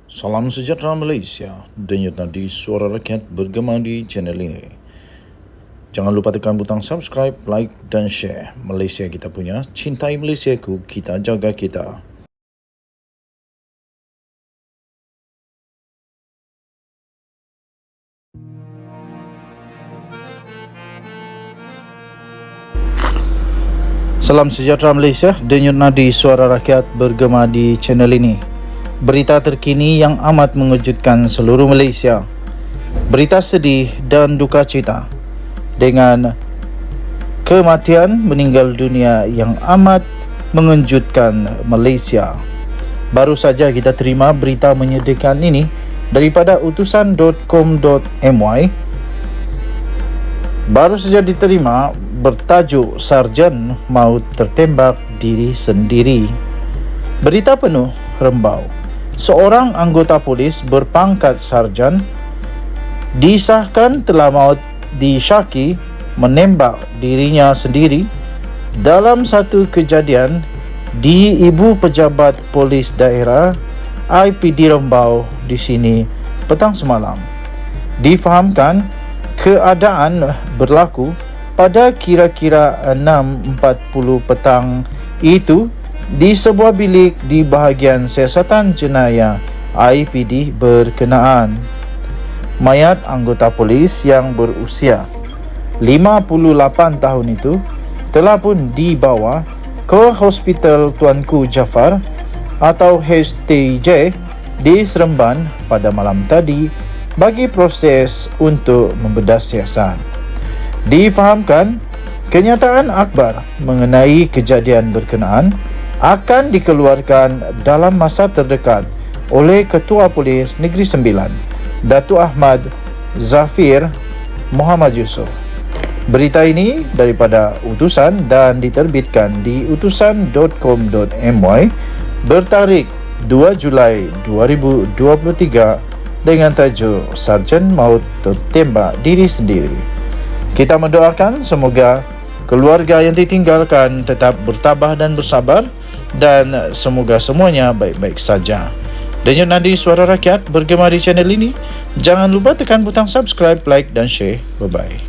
Salam sejahtera Malaysia, denyut nadi suara rakyat bergema di channel ini. Jangan lupa tekan butang subscribe, like dan share. Malaysia kita punya, cintai Malaysiaku, kita jaga kita. Salam sejahtera Malaysia, denyut nadi suara rakyat bergema di channel ini. Berita terkini yang amat mengejutkan seluruh Malaysia. Berita sedih dan duka cita dengan kematian meninggal dunia yang amat mengejutkan Malaysia. Baru saja kita terima berita menyedihkan ini daripada utusan.com.my. Baru saja diterima bertajuk Sarjan Maut Tertembak Diri Sendiri. Berita penuh rembau. Seorang anggota polis berpangkat sarjan disahkan telah maut disyaki menembak dirinya sendiri dalam satu kejadian di Ibu Pejabat Polis Daerah IPD Rembau di sini petang semalam. Difahamkan keadaan berlaku pada kira-kira 6.40 petang itu di sebuah bilik di bahagian siasatan jenayah IPD berkenaan. Mayat anggota polis yang berusia 58 tahun itu telah pun dibawa ke Hospital Tuanku Jaafar atau HTJ di Seremban pada malam tadi bagi proses untuk membedah siasat. Difahamkan, kenyataan akhbar mengenai kejadian berkenaan akan dikeluarkan dalam masa terdekat oleh Ketua Polis Negeri Sembilan, Datuk Ahmad Zafir Muhammad Yusof. Berita ini daripada utusan dan diterbitkan di utusan.com.my bertarikh 2 Julai 2023 dengan tajuk Sarjan Maut Tertembak Diri Sendiri. Kita mendoakan semoga keluarga yang ditinggalkan tetap bertabah dan bersabar dan semoga semuanya baik-baik saja. Denyut nadi suara rakyat bergema di channel ini. Jangan lupa tekan butang subscribe, like dan share. Bye-bye.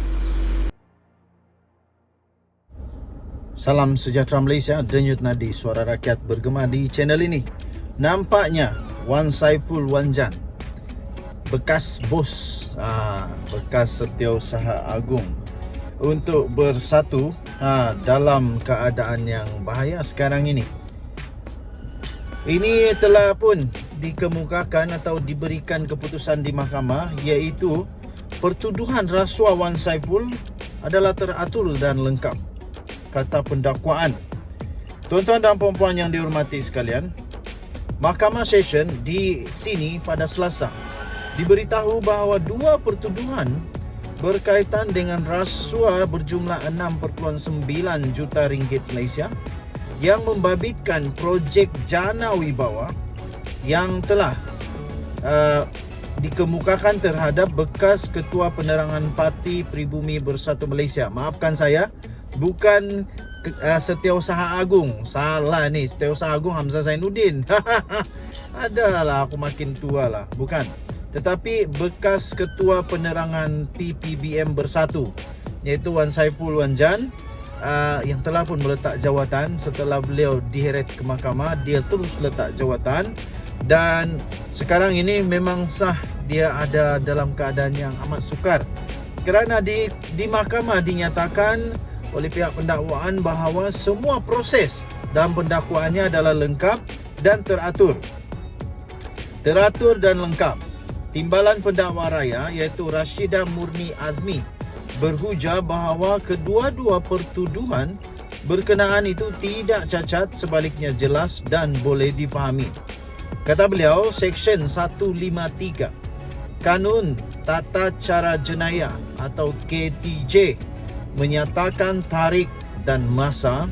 Salam sejahtera Malaysia, denyut nadi suara rakyat bergema di channel ini. Nampaknya Wan Saiful Wanjan, bekas bos, bekas Setiausaha Agung, untuk bersatu dalam keadaan yang bahaya sekarang ini. Ini telah pun dikemukakan atau diberikan keputusan di mahkamah, iaitu pertuduhan rasuah Wan Saiful adalah teratur dan lengkap, kata pendakwaan. Tuan-tuan dan puan-puan yang dihormati sekalian, Mahkamah Session di sini pada Selasa diberitahu bahawa dua pertuduhan berkaitan dengan rasuah berjumlah 6.9 juta ringgit Malaysia yang membabitkan projek Jana Wibawa yang telah dikemukakan terhadap bekas Ketua Penerangan Parti Pribumi Bersatu Malaysia. Maafkan saya, bukan Setiausaha Agung. Salah ni, Setiausaha Agung Hamzah Zainuddin. Adalah, aku makin tua lah. Bukan. Tetapi bekas Ketua Penerangan PPBM Bersatu, iaitu Wan Saiful Wanjan, yang telah pun meletak jawatan setelah beliau diheret ke mahkamah. Dia terus letak jawatan dan sekarang ini memang sah dia ada dalam keadaan yang amat sukar kerana di mahkamah dinyatakan oleh pihak pendakwaan bahawa semua proses dalam pendakwaannya adalah lengkap dan teratur dan lengkap. Timbalan pendakwa raya iaitu Rashidah Murni Azmi berhujah bahawa kedua-dua pertuduhan berkenaan itu tidak cacat, sebaliknya jelas dan boleh difahami. Kata beliau, Seksyen 153 Kanun Tata Cara Jenayah atau KTJ menyatakan tarikh dan masa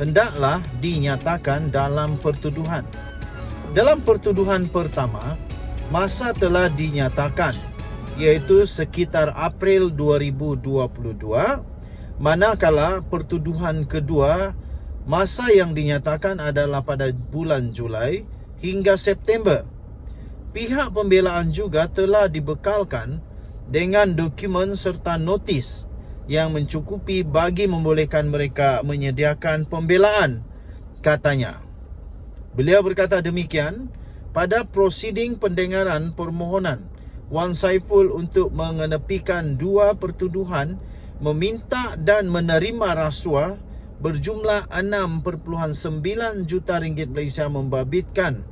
hendaklah dinyatakan dalam pertuduhan. Dalam pertuduhan pertama, masa telah dinyatakan, iaitu sekitar April 2022, manakala pertuduhan kedua, masa yang dinyatakan adalah pada bulan Julai hingga September. Pihak pembelaan juga telah dibekalkan dengan dokumen serta notis yang mencukupi bagi membolehkan mereka menyediakan pembelaan, katanya. Beliau berkata demikian pada prosiding pendengaran permohonan Wan Saiful untuk mengenepikan dua pertuduhan meminta dan menerima rasuah berjumlah 6.9 juta ringgit Malaysia membabitkan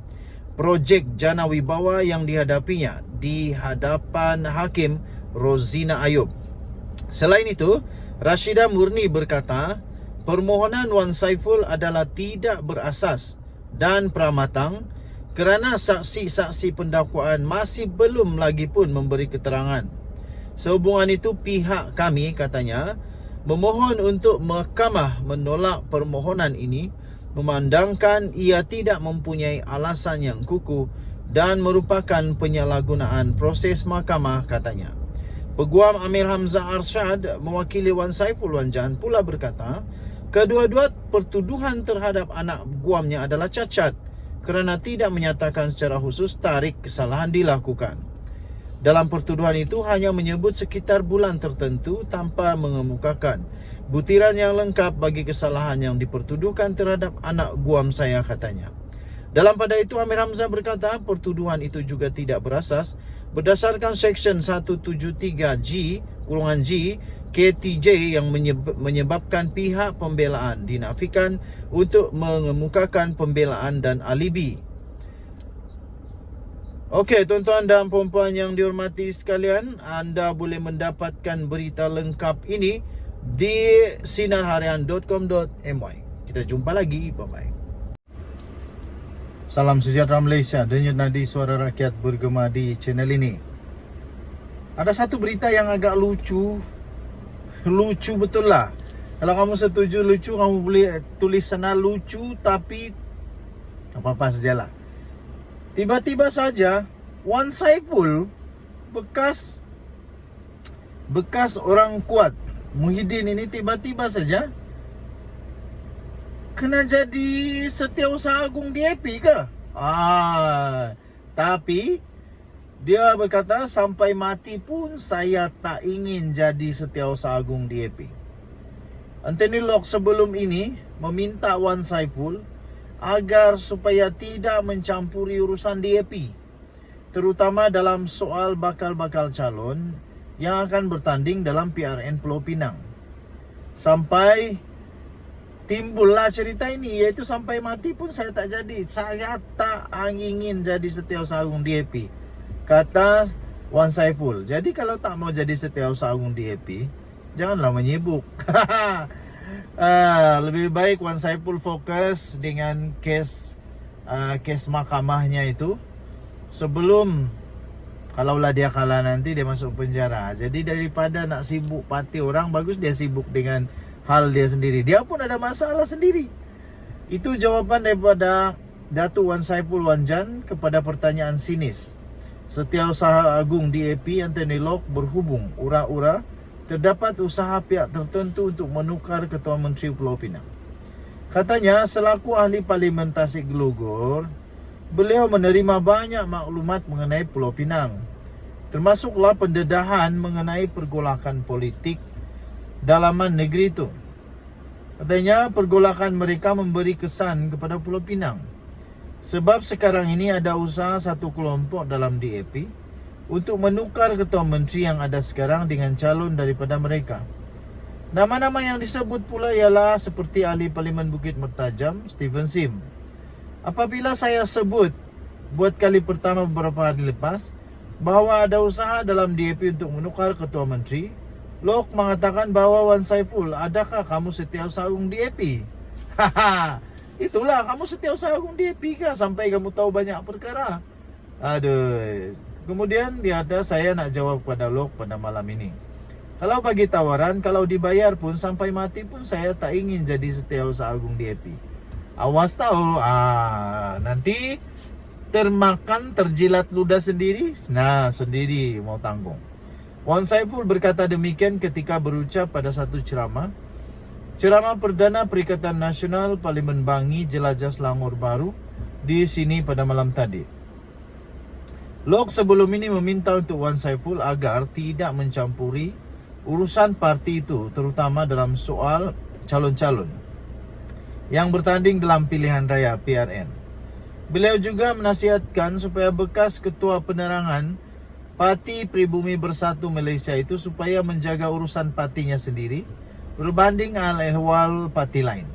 projek Jana Wibawa yang dihadapinya di hadapan Hakim Rozina Ayub. Selain itu, Rashidah Murni berkata, permohonan Wan Saiful adalah tidak berasas dan pramatang kerana saksi-saksi pendakwaan masih belum lagi pun memberi keterangan. Sehubungan itu, pihak kami, katanya, memohon untuk mahkamah menolak permohonan ini memandangkan ia tidak mempunyai alasan yang kukuh dan merupakan penyalahgunaan proses mahkamah, katanya. Peguam Amir Hamzah Arshad mewakili Wan Saiful Wan Jan pula berkata, kedua-dua pertuduhan terhadap anak guamnya adalah cacat kerana tidak menyatakan secara khusus tarikh kesalahan dilakukan. Dalam pertuduhan itu hanya menyebut sekitar bulan tertentu tanpa mengemukakan butiran yang lengkap bagi kesalahan yang dipertuduhkan terhadap anak guam saya, katanya. Dalam pada itu, Amir Hamzah berkata pertuduhan itu juga tidak berasas berdasarkan Seksyen 173G KTJ yang menyebabkan pihak pembelaan dinafikan untuk mengemukakan pembelaan dan alibi. Okey, tuan-tuan dan puan-puan yang dihormati sekalian, anda boleh mendapatkan berita lengkap ini di sinarharian.com.my. Kita jumpa lagi. Bye-bye. Salam sejahtera Malaysia. Denyut nadi suara rakyat bergema di channel ini. Ada satu berita yang agak lucu. Lucu betul lah. Kalau kamu setuju lucu, kamu boleh tulis sana lucu, tapi apa-apa sajalah. Tiba-tiba saja Wan Saiful, bekas orang kuat Muhyiddin ini, tiba-tiba saja kena jadi Setiausaha Agung DAP ke? Tapi dia berkata sampai mati pun saya tak ingin jadi Setiausaha Agung DAP. Anthony Locke sebelum ini meminta Wan Saiful agar supaya tidak mencampuri urusan DAP, terutama dalam soal bakal-bakal calon yang akan bertanding dalam PRN Pulau Pinang. Sampai timbullah cerita ini, iaitu sampai mati pun saya tak jadi. Saya tak ingin jadi Setiausaha Agung DAP, kata Wan Saiful. Jadi kalau tak mau jadi Setiausaha Agung DAP, janganlah menyibuk. Lebih baik Wan Saiful fokus dengan kes mahkamahnya itu sebelum, kalaulah dia kalah nanti dia masuk penjara. Jadi daripada nak sibuk parti orang, bagus dia sibuk dengan hal dia sendiri. Dia pun ada masalah sendiri. Itu jawapan daripada Datuk Wan Saiful Wan Jan kepada pertanyaan sinis Setiausaha Agung DAP Anthony Locke berhubung ura-ura terdapat usaha pihak tertentu untuk menukar Ketua Menteri Pulau Pinang. Katanya selaku ahli Parlimen Tasik Glogor, beliau menerima banyak maklumat mengenai Pulau Pinang, termasuklah pendedahan mengenai pergolakan politik dalaman negeri itu. Katanya pergolakan mereka memberi kesan kepada Pulau Pinang, sebab sekarang ini ada usaha satu kelompok dalam DAP untuk menukar Ketua Menteri yang ada sekarang dengan calon daripada mereka. Nama-nama yang disebut pula ialah seperti ahli Parlimen Bukit Mertajam, Stephen Sim. Apabila saya sebut buat kali pertama beberapa hari lepas bahawa ada usaha dalam DAP untuk menukar Ketua Menteri, Locke mengatakan bahawa Wan Saiful, adakah kamu Setiausaha Agung DAP? Itulah, kamu Setiausaha Agung DAP kah sampai kamu tahu banyak perkara? Aduh. Kemudian dia kata, saya nak jawab kepada Locke pada malam ini. Kalau bagi tawaran, kalau dibayar pun sampai mati pun saya tak ingin jadi Setiausaha Agung DAP. Awas tahu, nanti termakan, terjilat ludah sendiri. Nah, sendiri mau tanggung. Wan Saiful berkata demikian ketika berucap pada satu ceramah Perdana Perikatan Nasional Parlimen Bangi Jelajah Selangor Baru di sini pada malam tadi. Lok sebelum ini meminta untuk Wan Saiful agar tidak mencampuri urusan parti itu, terutama dalam soal calon-calon yang bertanding dalam pilihan raya PRN. Beliau juga menasihatkan supaya bekas ketua penerangan Parti Pribumi Bersatu Malaysia itu supaya menjaga urusan partinya sendiri berbanding ahwal parti lain.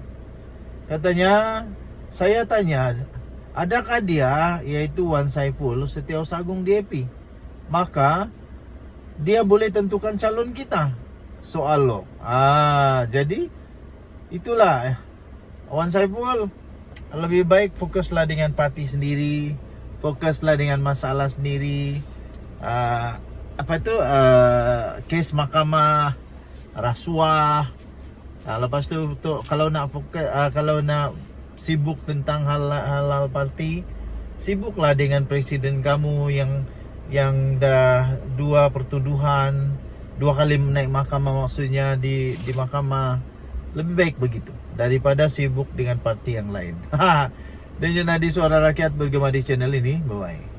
Katanya, saya tanya, adakah dia, iaitu Wan Saiful, Setiausaha Agung DAP? Maka dia boleh tentukan calon kita. Soal lo. Jadi itulah Wan Saiful, lebih baik fokuslah dengan parti sendiri, fokuslah dengan masalah sendiri. Kes mahkamah, rasuah. Lepas tu kalau nak fokus, kalau nak sibuk tentang hal parti, sibuklah dengan presiden kamu yang dah dua pertuduhan, 2 kali naik mahkamah, maksudnya di mahkamah. Lebih baik begitu daripada sibuk dengan parti yang lain. Dan Junadi Suara Rakyat bergema di channel ini. Bye bye.